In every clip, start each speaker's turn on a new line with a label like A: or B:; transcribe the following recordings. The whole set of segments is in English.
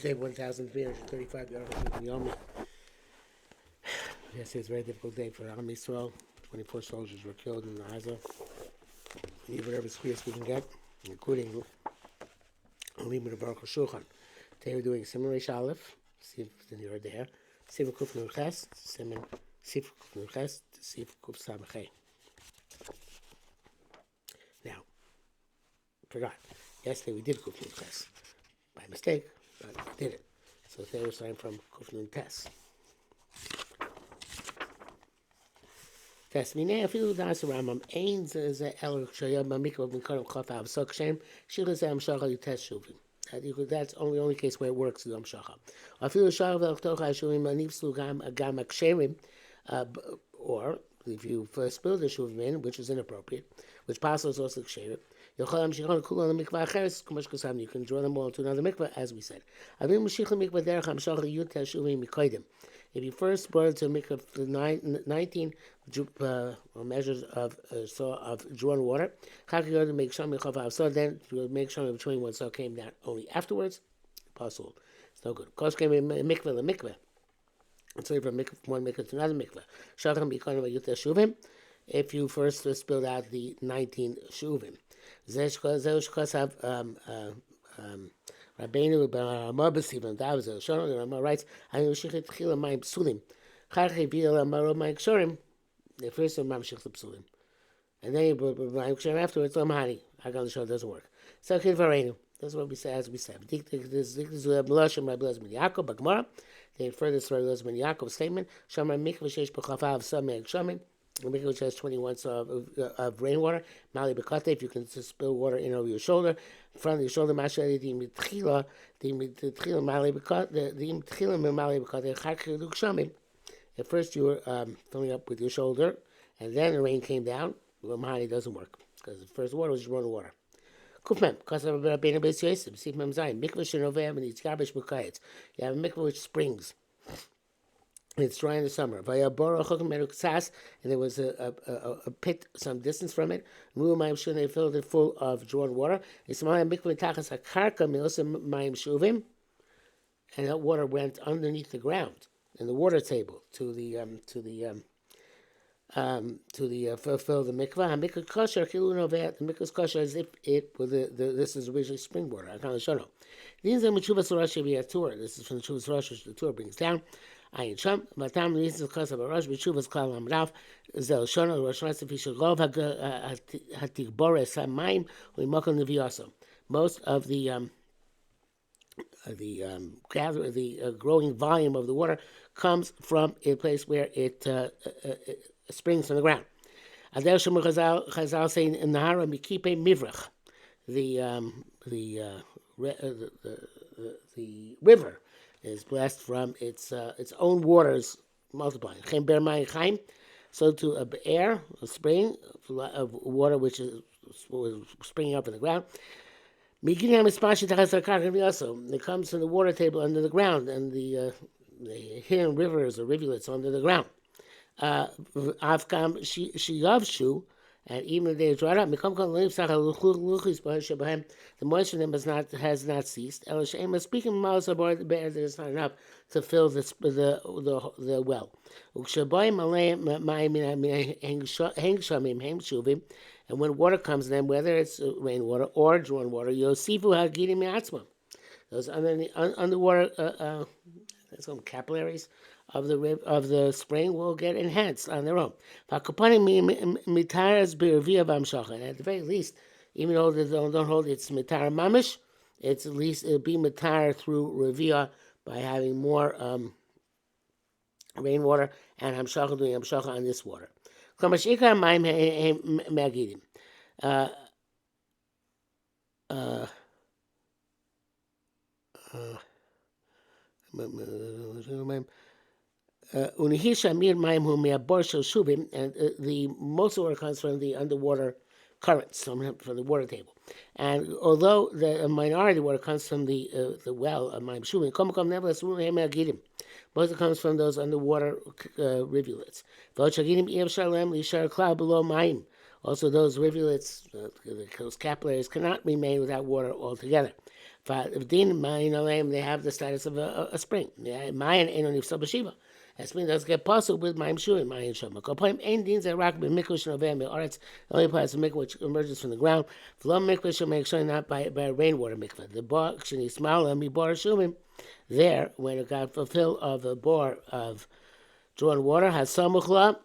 A: Today, 1,335 Arukh in the army. Yes, it's a very difficult day for Am Yisrael. 24 soldiers were killed in Gaza. We need whatever squeeze we can get, including a limit of Arukh HaShulchan. Today we're doing Simon Reish Aleph, see if you're there. Sif Kuf Nun Ches, Simon Sif Kuf Nun Ches, Sif Kuf Samachay. Now, forgot. Yesterday we did Kuf Nun Ches. By mistake, but we did it. So today we're starting from Kuf Nun Tes. Tesmine afilu das Ramam ein ze Arukh shaya b'mikvah b'nkarim chaf avsok shem shilas amshachah yutesh shuvim. That's only case where it works with amshachah. Afilu sharav Arukh HaShulchan manifslu gam aksherim, or if you first spill the shuvim in, which is inappropriate, which passes also ksherim. You can draw them all to another mikvah, as we said. If you first brought it to a mikvah for 19 measures of drawn water, so then you make sure between one so came down only afterwards. Possible. It's no good. Kosh came in mikvah. It's only from one mikvah to another mikvah. If you first spilled out the 19 shuvim. Rabbeinu Ramah B'Sivan, that was a Shon, the Ramah writes, the first one Mamshich the Psulim. And then you put Mayim Ksherim afterwards, Lamhani. I got the show, it doesn't work. So, Kid Varenu, that's what we say, as we said. The furthest Rabbi Lozman Yaakov statement, Shamar Mikvah Sheish B'Chafav Sameg Shamin. Which has 21 of rainwater. Mali bekate, if you can spill water in over your shoulder, in front of your shoulder. Mashali the mitchila mali bekate, the mitchila mali bekate. Chakiluk shamim. At first you were filling up with your shoulder, and then the rain came down. Lamhani doesn't work because the first water was just running water. Kufmem, kasav rabbeinu beis yosef, sif mem zayin. Mikvah shenoveh and it's garbage b'kayetz. You have a mikvah which springs. It's dry in the summer. And there was a pit some distance from it. They filled it full of drawn water. And that water went underneath the ground in the water table to fill the mikvah. The mikvah is kosher as if it was this is originally spring water. I can't show no. This is from the Chuvas Rosh. The Torah brings down. Ayin Sham, Matam reasons because of a Rosh B'Shuvas Kal Amrav, Zel Shona, Rosh Hashanah Rov Hatigbores Hamaim, U'Imokal Neviyaso. Most of the growing volume of the water comes from a place where it springs from the ground. Adel Shemur Chazal saying in Nahara Mikipe Mivrach, the river is blessed from its own waters multiplying. So to air, a spring of water which was springing up in the ground. It comes from the water table under the ground, and the hidden rivers or rivulets under the ground. And even if they dried up, the moisture in them has not ceased. Speaking of there's not enough to fill the well. And when water comes, then whether it's rainwater or drawn water, those underwater capillaries of the spring will get enhanced on their own. And at the very least, even though they don't hold its mitar mamish, it's at least it'll be mitar through revia by having more rainwater and hamshacha doing hamshacha on this water. And the most water comes from the underwater currents, from the water table. And although the minority water comes from the well of Mayim Shuvim, nevertheless, most comes from those underwater rivulets. Also, those rivulets, those capillaries, cannot remain without water altogether. They have the status of a spring. Mayan ain't only Sabashiva. A spring does get possible with Mayim Shu and Mayan Shama. Kopoim Ein Din Zerak B'Mikvah Shnoveh Me'aretz. The only place of mikvah which emerges from the ground. V'lo mikvah shall make sure not by a rainwater mikvah. The bar Shani Smala Mi Bar Shumim. There, when it got fulfilled of the bore of drawn water, has Samuchla.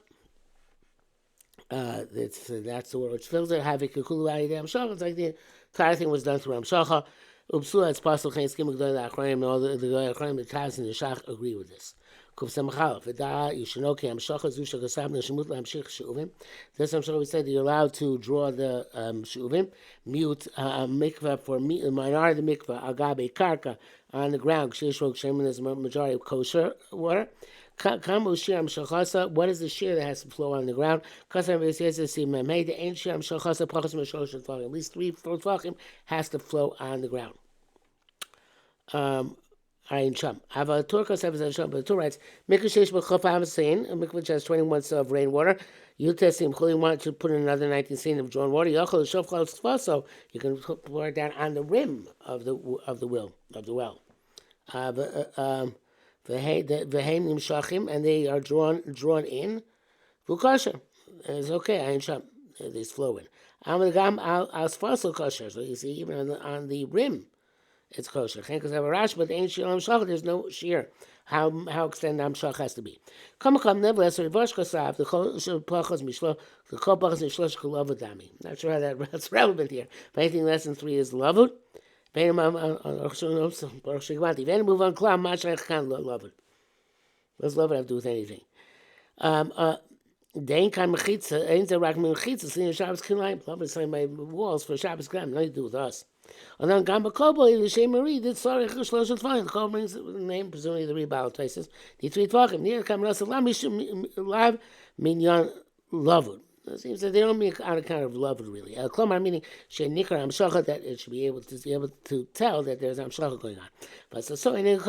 A: That's the word which fills it. Havikakulu Alidei Amshacha. It's like the entire thing was done through Amshacha. Upsula, it's possible. Chayin Skim G'doi L'Achronim and all the Achronim, the Taz and the Shach agree with this. Kuf Samachal. V'da Yishano Ki Amshacha Zusha Gasab Neshemut L'Amshich She'uvim. This Amshacha we said that you're allowed to draw the She'uvim. Mute mikvah for minority mikvah Agabe Karka on the ground. Kshishro Kshemin is majority of kosher water. What is the shear that has to flow on the ground? At least 3-4 tvachim has to flow on the ground. Ayin Sham. But the Torah writes, mikvah which has 21 of rainwater. You want to put in another 19 seen of drawn water. So you can pour it down on the rim of the well. And they are drawn in. Vukasha. It's okay. Ayin Sham. They flow in. So you see, even on the rim, it's kosher. But there's no shear. How extended Amshach has to be. Nevertheless, the not sure how that's relevant here. But I think lesson 3 is lavud. Then move on. What's lavud have to do with anything? Ain't the rak mechitza seen Shabbos kilayim. Love is saying my walls for Shabbos kilayim. Nothing to do with us. And then Gamba Kobo in the Shem Marie did sorry Chishlosh and Fine. The Kobo brings the name, presumably the rebound places. The 3 tvachim near Kam Rasa Lav Minyan Lavud. It seems that they don't mean on account of lavud really. Klomar meaning she nikar amshacha, that it should be able to tell that there's amshacha going on. But so in and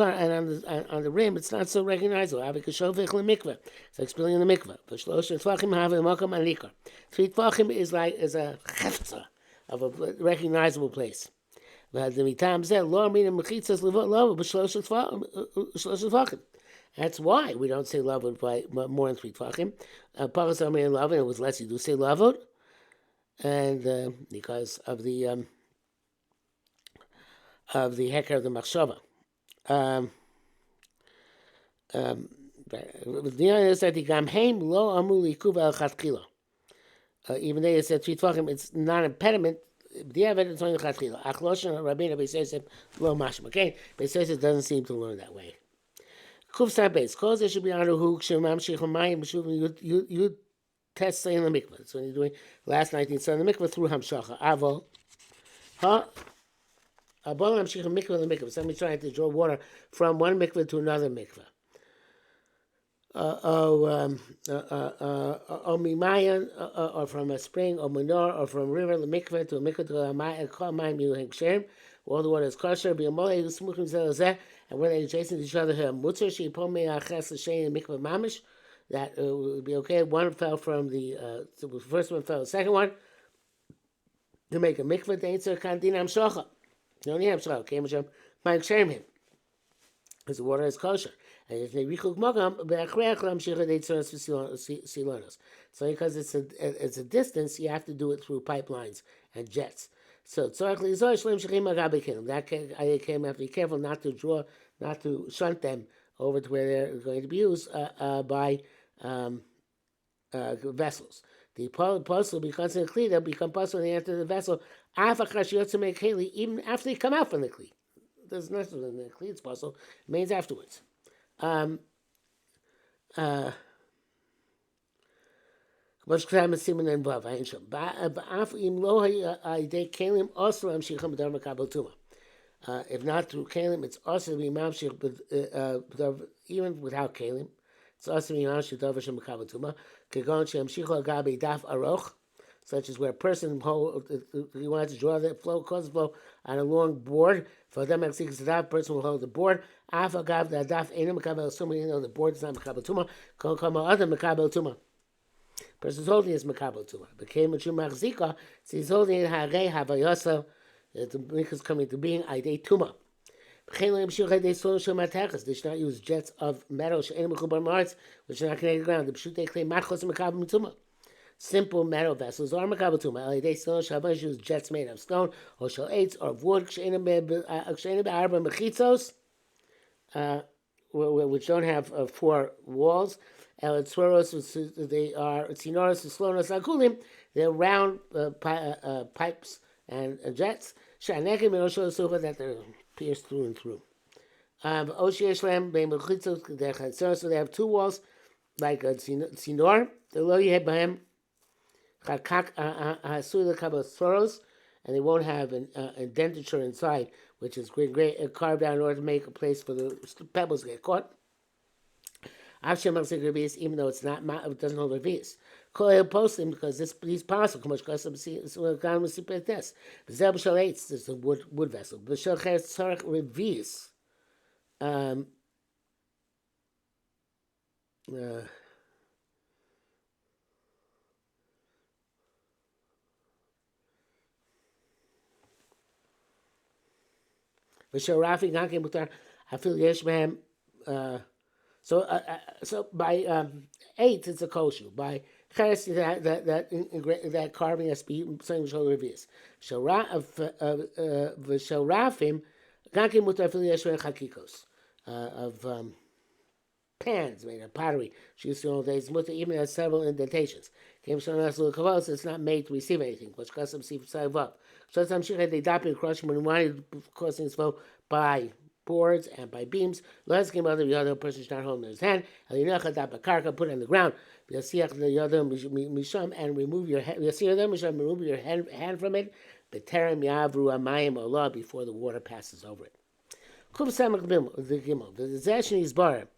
A: on the rim it's not so recognizable. Avikashovich lemikveh. It's like spilling in the mikveh. But shlosh tvachim have a makam and nikar. 3 tvachim is a chefza of a recognizable place. But the mitam zeh lo meaning mechitzas levot but shlosh tvachim. That's why we don't say lavud by more than 3 tvachim. Paras Amir lavud, it was less. You do say lavud, and because of the heker of the machshava. Even though it said 3 tvachim, it's not an impediment. It's only chatchila. Achloshen Rabbeinu Beisesim lo mashma. Okay, Beisesim doesn't seem to learn that way. Kufsar base. Cause there should be on who you test saying the mikvah. That's when you're doing last 19 son the mikvah through hamshacha. Avo. Abol hamshich mikvah the mikvah. Somebody trying to draw water from one mikvah to another mikvah. Or mimayan, or from a spring, or minor, or from a river, the mikvah to a mikvah to a ma'at, call ma'im you him. All the water is kosher. Be a mole smuchim zelazeh. And when they adjacent to each other, mutzer she pome aches l'shein mikvah mamish, that would be okay. One fell from the first one fell, the second one to make a mikvah. The answer kantin amshacha. The only amshacha came with him. My shame him because the water is kosher. And if they richuk magam be'achreach lamshicha they turn to silonos. So because it's a distance, you have to do it through pipelines and jets. So that I came have to be careful not to shunt them over to where they're going to be used by vessels. The apostle becomes in the kli, they'll become possible when they enter the vessel. Even after they come out from the kli, there's nothing in the kli. It's possible. It means afterwards. If not through kalim, it's also to be mamshich, even without kalim. It's also to be mamshich davar shem makabel tuma. Kegon she'amshichu agabe daf aroch, such as where a person he wants to draw the flow, cause the flow on a long board. For them, a person will hold the board. Af agav the daf ain't makabel tuma. The board is not makabel tuma. Kol other makabel tuma. Person's holding his makabel tuma. Became a true machzika, so he's holding it harei havayasa. The mikvah is coming to being Aidei Tuma. They should not use jets of metal which are not connected to the ground. The pshutei clay matchos mekabel mituma. Simple metal vessels are mekabel tuma. They still use jets made of stone or shel eitz or of wood. Which don't have four walls. They are tzinoros slonos agulim. They're round pipes and jets. That they're pierced through and through. So they have two walls, like a tzinor. The low you have behem and they won't have an indenture inside, which is great carved out in order to make a place for the pebbles to get caught. Even though it doesn't hold revius. Posting because these parcels come much custom see this. This is a wood vessel. Revius. Rafi Ganke Mutar, I feel Yeshmam. So by 8 it's a kosher. By cheres that carving has to be something which will revius. V'sharafim Ganke Mutar fil Yeshmam chakikos of pans made of pottery. She used to old days. Mutar even has several indentations. It's not made to receive anything. Which custom see side up. So sometimes they dop and crush when wanted causing flow by boards and by beams. Let's give other the other person should not hold in his hand. Put it on the ground. And remove your hand. Remove your hand from it. Before the water passes over it. The Zeshin is bar.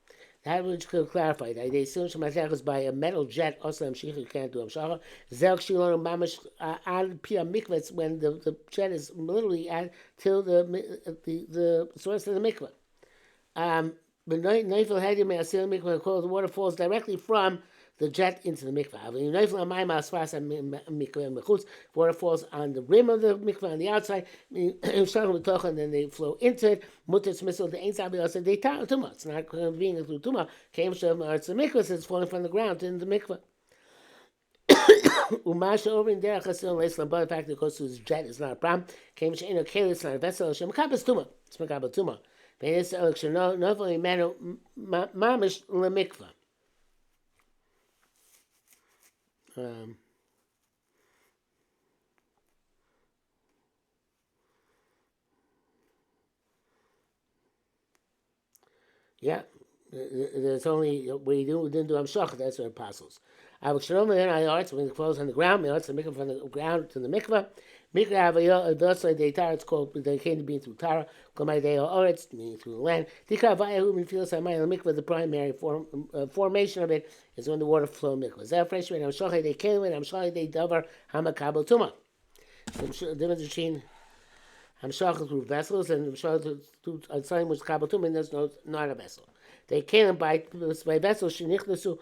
A: That which could clarify that they assume Shemazech by a metal jet. Also, you can't do Amshacha. Zelk Shilon Mamash Ad Pia Mikvah when the jet is literally at till the source of the mikvah. But Neifel Hadim Asil Mikvah, the water falls directly from the jet into the mikvah. Water falls on the rim of the mikvah on the outside, and then they flow into it. It's not being through tuma. It's the mikvah, so it's falling from the ground into the mikvah. Umasha over in there, but the fact that it goes to his jet is not a problem. It's not a vessel. It's makabel tuma. It's mamish lemikvah. Yeah, there's only we didn't do Amshach. That's our apostles. I will show them in our arts when it falls on the ground. We also make it from the ground to the mikvah. Mikvah avayah also the tar. It's called they came to be through Tara. Komaydeyo oretz meaning through the land. Tikar vayahu minfilas hamayim mikvah. The primary formation of it is when the water flow mikvah. Zeh fresh when Amshach they came when Amshach they davar hamakabel tuma. The difference between Hamshach through vessels and Hamshach through something which kabel tuma, and there's not a vessel. They came by vessels. Shenichlesu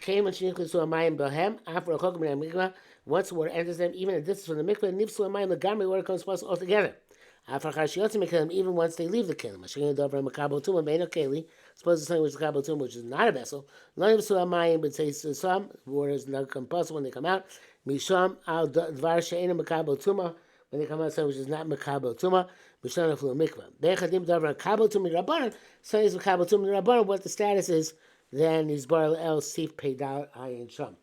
A: came and shenichlesu amayim behem after a chok min mikvah. Once the water enters them, even a distance from the mikvah, nifsu amayim the gamri water comes plus altogether. After chashiyotzi mekalim, even once they leave the kelim, mashkin davar makabel tuma beino keli. Suppose it's something which is kabel tuma, which is not a vessel. Lo nifsu amayim, but say some water is not compulsory when they come out. Misham al dvar she'ena makabel tuma. When they come outside, which is not makabel tuma, mishana flu mikvah. Bechadim davar kabel tuma rabbanon. So is makabel tuma rabbanon. What the status is, then is bar el sif peidal ayin sham.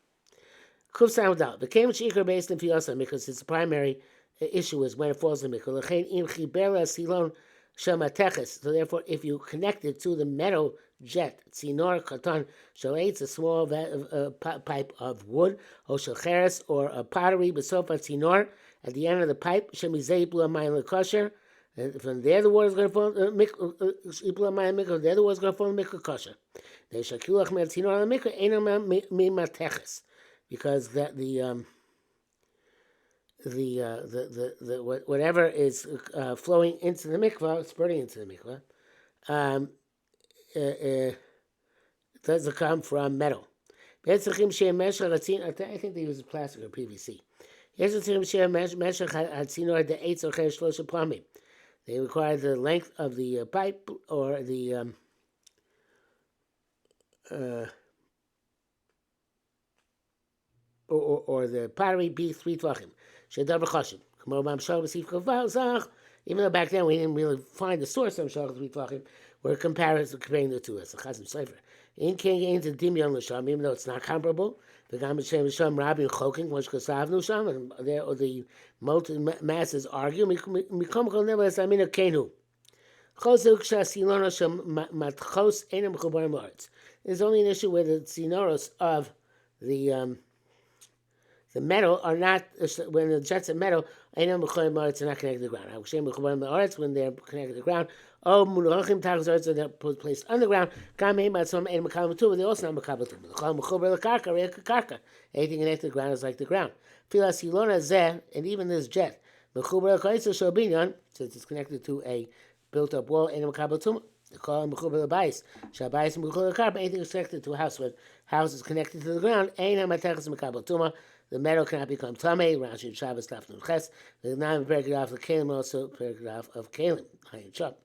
A: Kuf sound out. The came shikar based in fiyasa because its primary issue is when it falls in mikvah. Lechein im chibera silon shamateches. So therefore, if you connect it to the metal jet, tzinor katan shaleitz, a small pipe of wood, or shalcheres, or a pottery, besofa tzinor. At the end of the pipe, shemizei blu amayim lekosher. From there, the water is going to fall. There, the water is going to fall in mikvah kosher. They shakilach me'atzinor mikvah einam mimateches, because that the whatever is flowing into the mikvah, spurting into the mikvah, doesn't come from metal. I think they use plastic or PVC. They require the length of the pipe or the pottery be 3 tvachim. Shedavar chashim. Even though back then we didn't really find the source of Shach 3 tvachim, we're comparing the two as a chazim sefer. In king ain't a dimyon l'sham, even though it's not comparable. The gam shem l'sham rabbi choking which kasavnu sham, and the multi masses argue. Mikom kol never as amina kenu. Chosuk shasilonos shem matchos enam chubarim la'aretz. There's only an issue where the sinoros of the metal are not, when the jets of metal, are not connected to the ground. When they're connected to the ground, so they're placed underground. But they also not makabel. Anything connected to the ground is like the ground. And even this jet, since it's connected to a built-up wall, anything is connected to a house. When house is connected to the ground, the metal cannot become tamei. Rashi Shabbos Daf Nun Ches. The nine paragraph of Kalim, also paragraph of Kalim. Hayin Shab.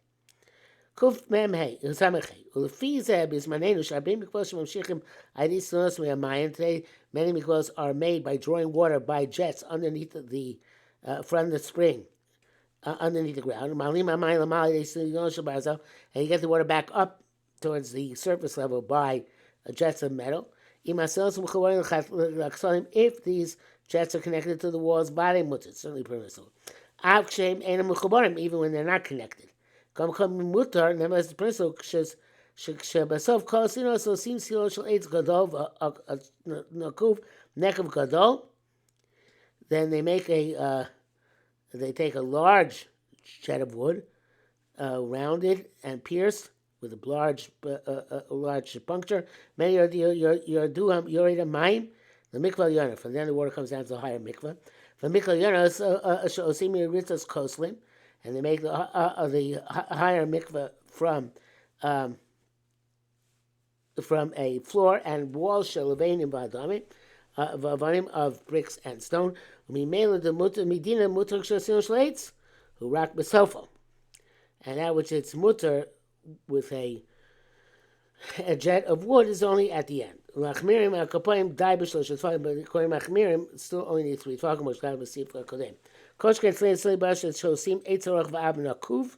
A: Kuf Mem Hey Samechei. Ulefi Zeh Bismanenu Shabim Mikvos Mamshichim Adis Sunos Me'amayim. Today, many mikvos are made by drawing water by jets underneath the from the spring. Underneath the ground, and you get the water back up towards the surface level by jets of metal. If these jets are connected to the walls, it's certainly permissible. Even when they're not connected. Nevertheless, the principle so seems neck of gadol. Then they make they take a large jet of wood, rounded and pierced with a large puncture. Many are your mayim, the mikvah yonah. From then the water comes down to a higher mikvah. From mikvah yonah, osimi ritzos koslim, and they make the higher mikvah from a floor and walls shelevenim v'adamim, v'avanim of bricks and stone. Umimela the mutter medina mutter kshasin shleitz who rak besofo, and that which it's mutter with a jet of wood is only at the end. Machmirim al kapayim dai b'shlosh tefachim, but according to Machmirim, still only need 3 tefachim, which God received for kodem. Koshket slei bash shosim eitzorach v'ab nakuv.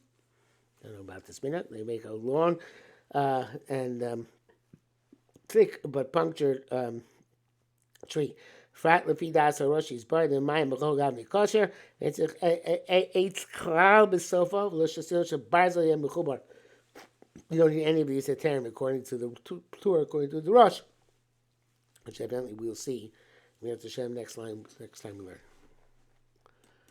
A: I don't know about this minute. They make a long and thick but punctured tree. Frat lefi das harosh is buried in mayim b'chol gavni kosher. It's eitz klal b'sofa v'lo shebarzel yem mechubar. You don't need any of these heterim according to the Torah, according to the Rosh, which evidently we'll see. We have to share next time we learn.